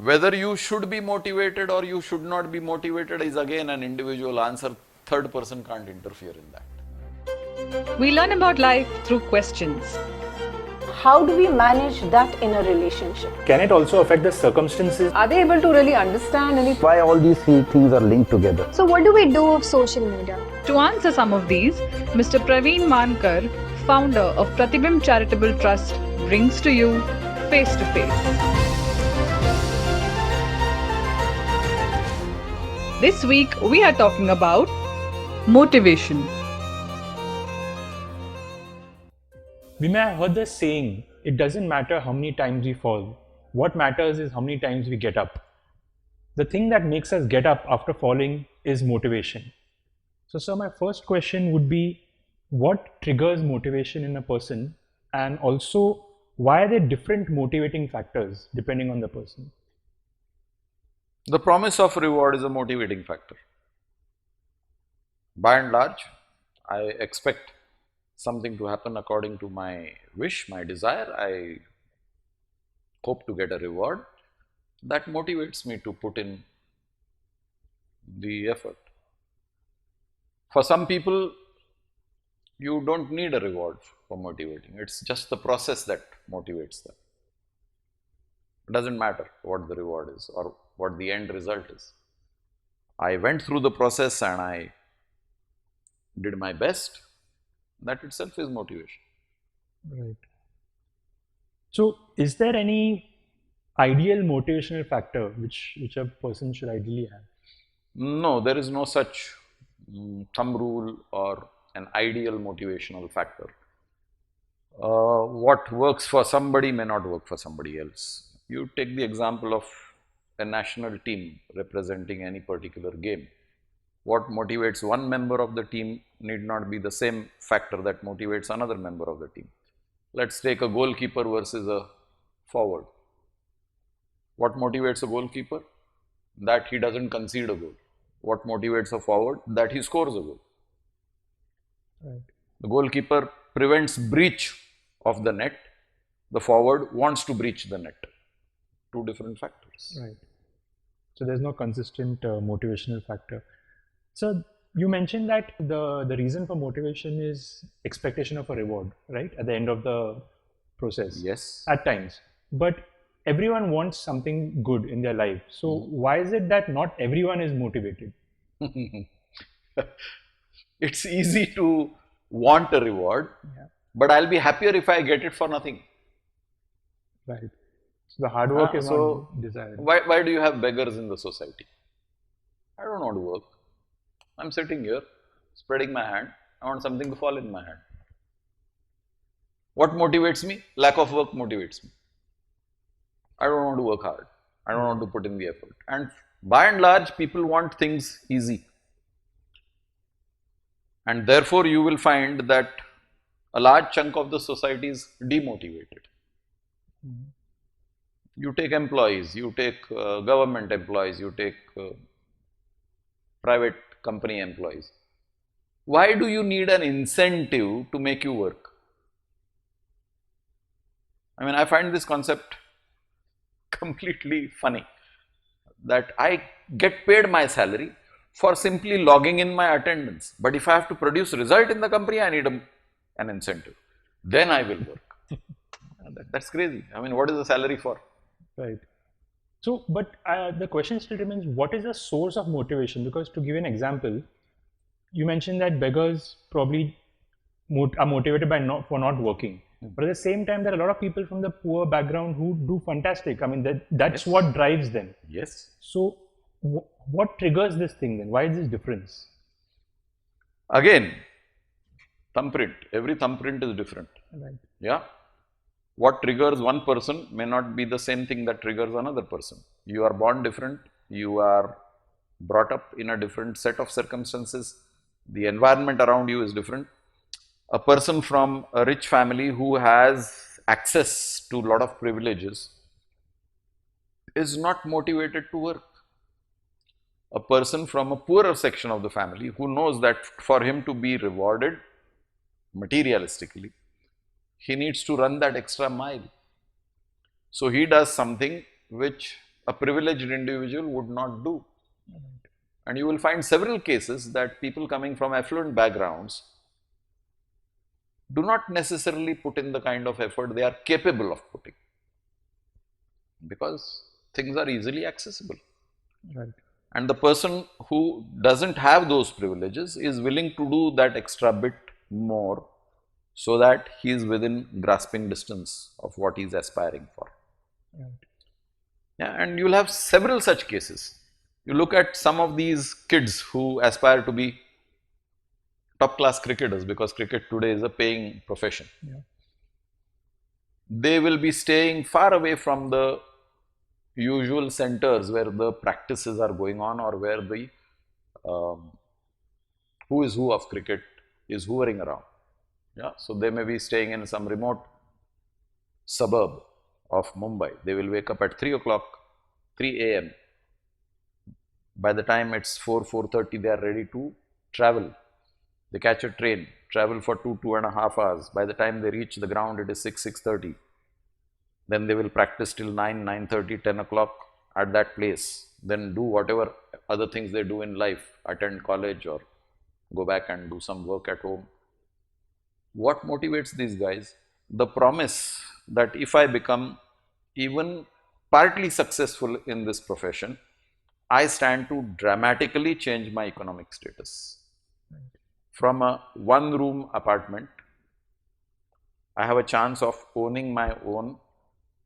Whether you should be motivated or you should not be motivated is again an individual answer. Third person can't interfere in that. We learn about life through questions. How do we manage that in a relationship? Can it also affect the circumstances? Are they able to really understand anything? Why all these three things are linked together? So what do we do of social media? To answer some of these, Mr. Praveen Mankar, founder of Pratibimb Charitable Trust, brings to you Face to Face. This week we are talking about motivation. We may have heard the saying, it doesn't matter how many times we fall. What matters is how many times we get up. The thing that makes us get up after falling is motivation. So, sir, my first question would be, what triggers motivation in a person? And also, why are there different motivating factors depending on the person? The promise of reward is a motivating factor. By and large, I expect something to happen according to my wish, my desire. I hope to get a reward. That motivates me to put in the effort. For some people, you don't need a reward for motivating. It's just the process that motivates them. It doesn't matter what the reward is or what the end result is. I went through the process and I did my best. That itself is motivation. Right. So, is there any ideal motivational factor which a person should ideally have? No, there is no such thumb rule or an ideal motivational factor. What works for somebody may not work for somebody else. You take the example of a national team representing any particular game. What motivates one member of the team need not be the same factor that motivates another member of the team. Let's take a goalkeeper versus a forward. What motivates a goalkeeper? That he doesn't concede a goal. What motivates a forward? That he scores a goal. Right. The goalkeeper prevents breach of the net. The forward wants to breach the net. Two different factors. Right. So there's no consistent motivational factor. So you mentioned that the reason for motivation is expectation of a reward, right? At the end of the process. Yes. At times. But everyone wants something good in their life. So why is it that not everyone is motivated? It's easy to want a reward, but I'll be happier if I get it for nothing. Right. So the hard work is not desired. Why do you have beggars in the society? I don't want to work. I'm sitting here, spreading my hand. I want something to fall in my hand. What motivates me? Lack of work motivates me. I don't want to work hard. I don't want to put in the effort. And by and large, people want things easy. And therefore, you will find that a large chunk of the society is demotivated. You take employees, you take government employees, you take private company employees. Why do you need an incentive to make you work? I mean, I find this concept completely funny, that I get paid my salary for simply logging in my attendance. But if I have to produce result in the company, I need an incentive. Then I will work. That's crazy. I mean, what is the salary for? Right. So, but the question still remains, what is the source of motivation? Because to give an example, you mentioned that beggars probably are motivated for not working. But at the same time, there are a lot of people from the poor background who do fantastic. I mean, that's what drives them. Yes. So, what triggers this thing then? Why is this difference? Again, thumbprint. Every thumbprint is different. Right. Yeah. What triggers one person may not be the same thing that triggers another person. You are born different. You are brought up in a different set of circumstances. The environment around you is different. A person from a rich family who has access to a lot of privileges is not motivated to work. A person from a poorer section of the family who knows that for him to be rewarded materialistically, he needs to run that extra mile. So he does something which a privileged individual would not do. And you will find several cases that people coming from affluent backgrounds do not necessarily put in the kind of effort they are capable of putting, because things are easily accessible. Right. And the person who doesn't have those privileges is willing to do that extra bit more so that he is within grasping distance of what he is aspiring for. Right. Yeah, and you will have several such cases. You look at some of these kids who aspire to be top class cricketers, because cricket today is a paying profession. Yeah. They will be staying far away from the usual centers where the practices are going on, or where the who is who of cricket is hovering around. Yeah, so they may be staying in some remote suburb of Mumbai. They will wake up at 3 o'clock, 3 a.m. By the time it's 4:30, they are ready to travel. They catch a train, travel for 2.5 hours. By the time they reach the ground, it is 6:30. Then they will practice till 9:30, 10 o'clock at that place. Then do whatever other things they do in life, attend college or go back and do some work at home. What motivates these guys? The promise that if I become even partly successful in this profession, I stand to dramatically change my economic status. From a one-room apartment, I have a chance of owning my own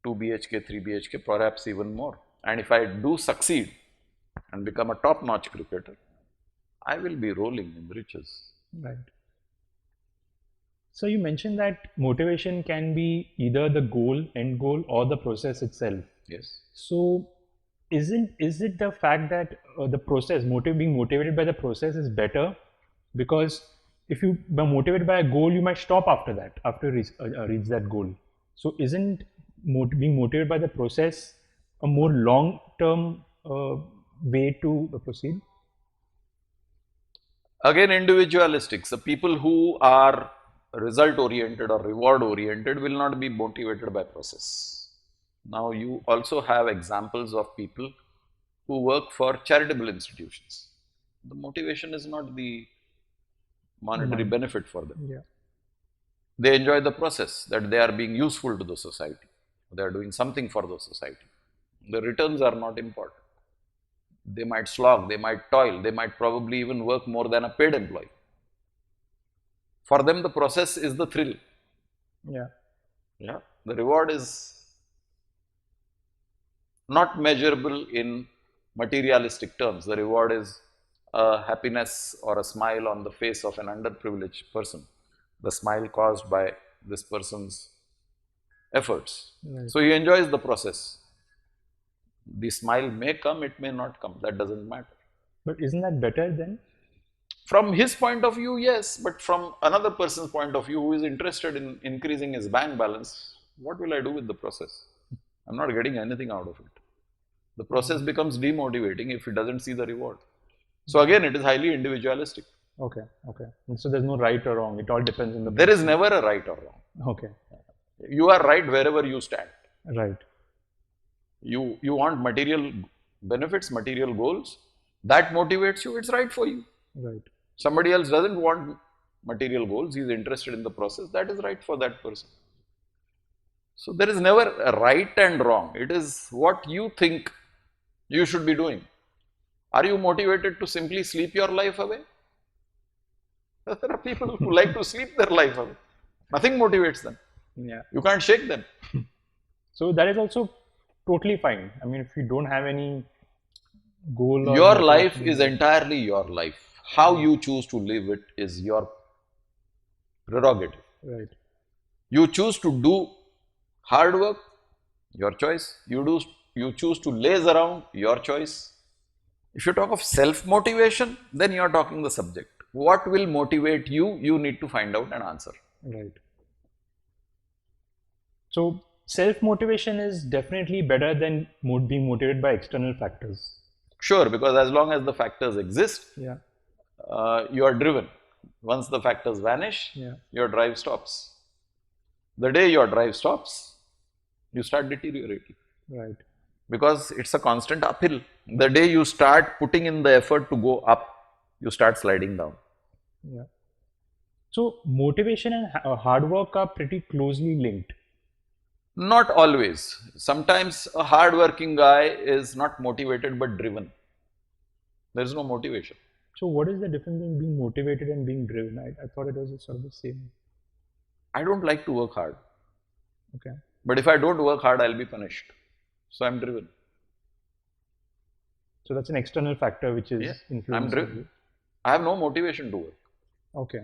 2 BHK, 3 BHK, perhaps even more. And if I do succeed and become a top-notch cricketer, I will be rolling in riches. Right. So you mentioned that motivation can be either the goal, end goal, or the process itself. Yes. So is it the fact that the process, being motivated by the process is better? Because if you are motivated by a goal, you might stop after that, after reach that goal. So isn't being motivated by the process a more long-term way to proceed? Again, individualistic. So people who are result oriented or reward oriented will not be motivated by process. Now you also have examples of people who work for charitable institutions. The motivation is not the monetary benefit for them. Yeah. They enjoy the process, that they are being useful to the society. They are doing something for the society. The returns are not important. They might slog, they might toil, they might probably even work more than a paid employee. For them, the process is the thrill. Yeah. Yeah, the reward is not measurable in materialistic terms. The reward is a happiness or a smile on the face of an underprivileged person. The smile caused by this person's efforts. Right. So he enjoys the process. The smile may come, it may not come. That doesn't matter. But isn't that better then? From his point of view, yes, but from another person's point of view who is interested in increasing his bank balance, what will I do with the process? I'm not getting anything out of it. The process becomes demotivating if he doesn't see the reward. So again, it is highly individualistic. Okay. Okay. And so there's no right or wrong. It all depends on the. There is never a right or wrong. Okay. You are right wherever you stand. Right. You want material benefits, material goals, that motivates you, it's right for you. Right. Somebody else doesn't want material goals, he is interested in the process, that is right for that person. So there is never a right and wrong, it is what you think you should be doing. Are you motivated to simply sleep your life away? There are people who like to sleep their life away. Nothing motivates them. Yeah. You can't shake them. So that is also totally fine. I mean, if you don't have any goal or Your life is entirely your life. How you choose to live it is your prerogative. Right. You choose to do hard work, your choice. You choose to laze around, your choice. If you talk of self-motivation, then you are talking the subject. What will motivate you, you need to find out and answer. Right. So self-motivation is definitely better than being motivated by external factors. Sure, because as long as the factors exist, Yeah. You are driven. Once the factors vanish, Yeah. your drive stops. The day your drive stops, you start deteriorating. Right. because it's a constant uphill. The day you start putting in the effort to go up, you start sliding down. Yeah. So motivation and hard work are pretty closely linked. Not always. Sometimes a hard-working guy is not motivated but driven. There is no motivation. So what is the difference between being motivated and being driven? I thought it was sort of the same. I don't like to work hard. Okay. But if I don't work hard, I'll be punished. So I'm driven. So that's an external factor which is Yeah, influencing I'm you. driven. I have no motivation to work. Okay.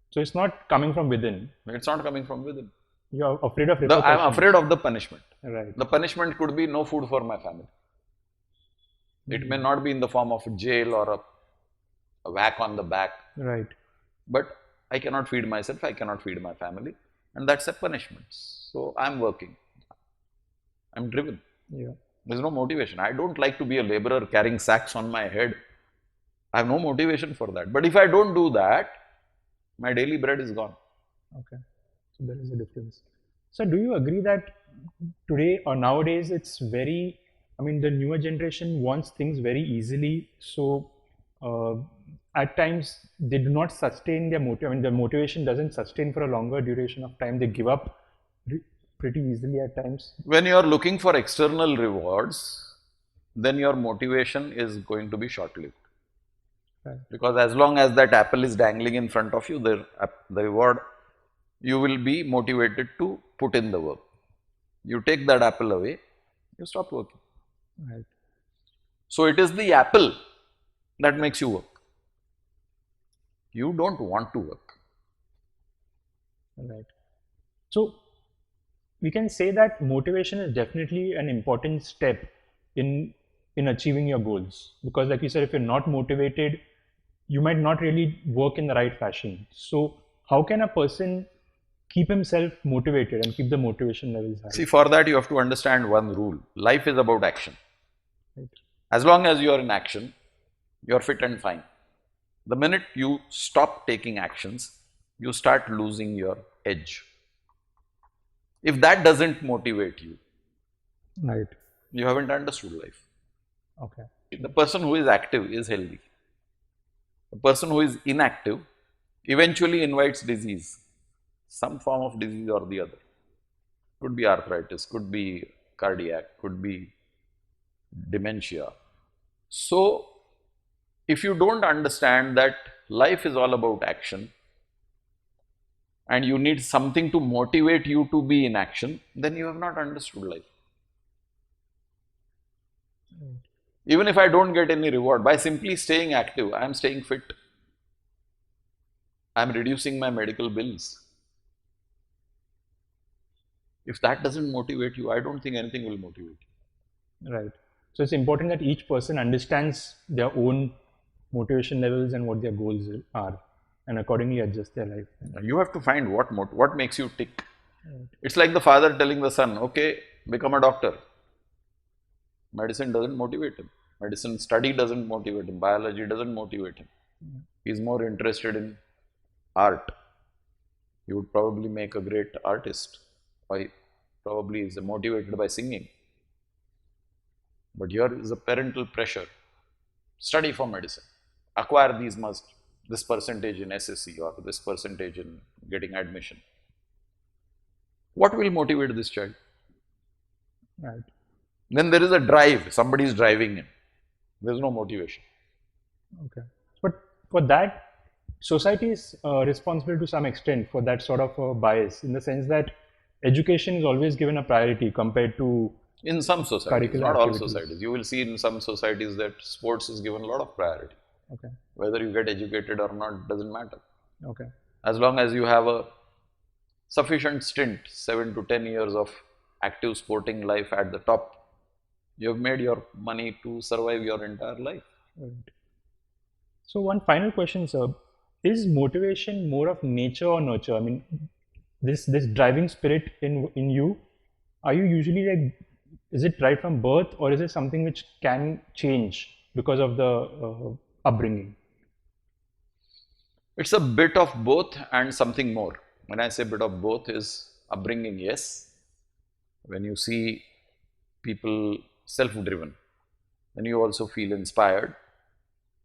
So it's not coming from within. It's not coming from within. You're afraid of repercussions. I'm afraid of the punishment. Right. The punishment could be no food for my family. It may not be in the form of jail or a whack on the back, Right. but I cannot feed myself, I cannot feed my family, and that's a punishment. So I'm working. I'm driven. Yeah. There's no motivation. I don't like to be a laborer carrying sacks on my head. I have no motivation for that. But if I don't do that, my daily bread is gone. Okay. So there is a difference. So do you agree that today or nowadays it's very, I mean, the newer generation wants things very easily. So at times they do not sustain their motivation. I mean, the motivation doesn't sustain for a longer duration of time. They give up pretty easily at times. When you are looking for external rewards, then your motivation is going to be short-lived. Right. Because as long as that apple is dangling in front of you, the reward, you will be motivated to put in the work. You take that apple away, you stop working. Right. So it is the apple that makes you work. You don't want to work. Right. So we can say that motivation is definitely an important step in achieving your goals, because like you said, if you're not motivated, you might not really work in the right fashion. So how can a person keep himself motivated and keep the motivation levels high? See, for that you have to understand one rule. Life is about action. Right. As long as you are in action, you are fit and fine. The minute you stop taking actions, you start losing your edge. If that doesn't motivate you, Right. you haven't understood life. Okay. The person who is active is healthy. The person who is inactive eventually invites disease, some form of disease or the other. Could be arthritis, could be cardiac, could be dementia. So, if you don't understand that life is all about action and you need something to motivate you to be in action, then you have not understood life. Even if I don't get any reward, by simply staying active, I am staying fit. I am reducing my medical bills. If that doesn't motivate you, I don't think anything will motivate you. Right. So it's important that each person understands their own motivation levels and what their goals are, and accordingly adjust their life. You have to find what makes you tick. Right. It's like the father telling the son, okay, become a doctor. Medicine doesn't motivate him. Medicine study doesn't motivate him. Biology doesn't motivate him. He's more interested in art. He would probably make a great artist. Or probably is motivated by singing. But here is a parental pressure. Study for medicine. Acquire this percentage in SSC or this percentage in getting admission. What will motivate this child? Right. Then there is a drive. Somebody is driving him. There is no motivation. Okay. But for that, society is responsible to some extent for that sort of bias, in the sense that education is always given a priority compared to in some societies, not all societies. You will see in some societies that sports is given a lot of priority. Okay. Whether you get educated or not doesn't matter. Okay. As long as you have a sufficient stint, 7 to 10 years of active sporting life at the top, you have made your money to survive your entire life. Right. So one final question, sir. Is motivation more of nature or nurture? I mean, this driving spirit in you, are you usually like, is it right from birth, or is it something which can change because of the upbringing? It's a bit of both and something more. When I say bit of both is upbringing, yes. When you see people self-driven, then you also feel inspired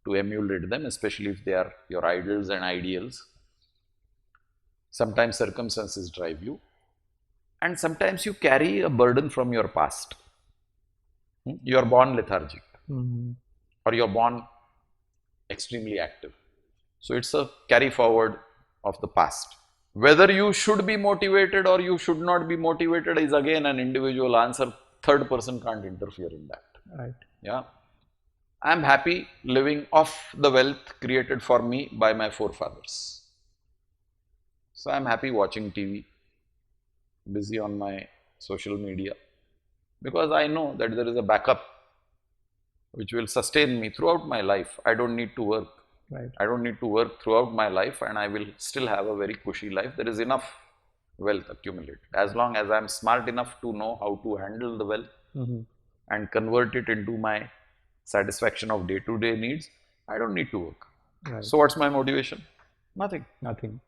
to emulate them, especially if they are your idols and ideals. Sometimes circumstances drive you, and sometimes you carry a burden from your past. You are born lethargic, or you are born extremely active. So it's a carry forward of the past. Whether you should be motivated or you should not be motivated is again an individual answer. Third person can't interfere in that. Right. Yeah. I'm happy living off the wealth created for me by my forefathers. So I'm happy watching TV, busy on my social media, because I know that there is a backup which will sustain me throughout my life. I don't need to work. Right. I don't need to work throughout my life, and I will still have a very cushy life. There is enough wealth accumulated. As long as I'm smart enough to know how to handle the wealth and convert it into my satisfaction of day-to-day needs, I don't need to work. Right. So what's my motivation? Nothing. Nothing.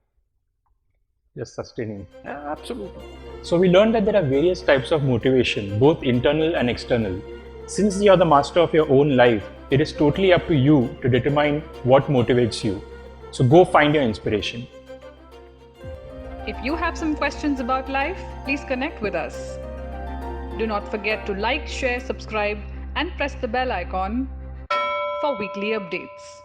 Just sustaining. Yeah, absolutely. So we learned that there are various types of motivation, both internal and external. Since you are the master of your own life, it is totally up to you to determine what motivates you. So go find your inspiration. If you have some questions about life, please connect with us. Do not forget to like, share, subscribe, and press the bell icon for weekly updates.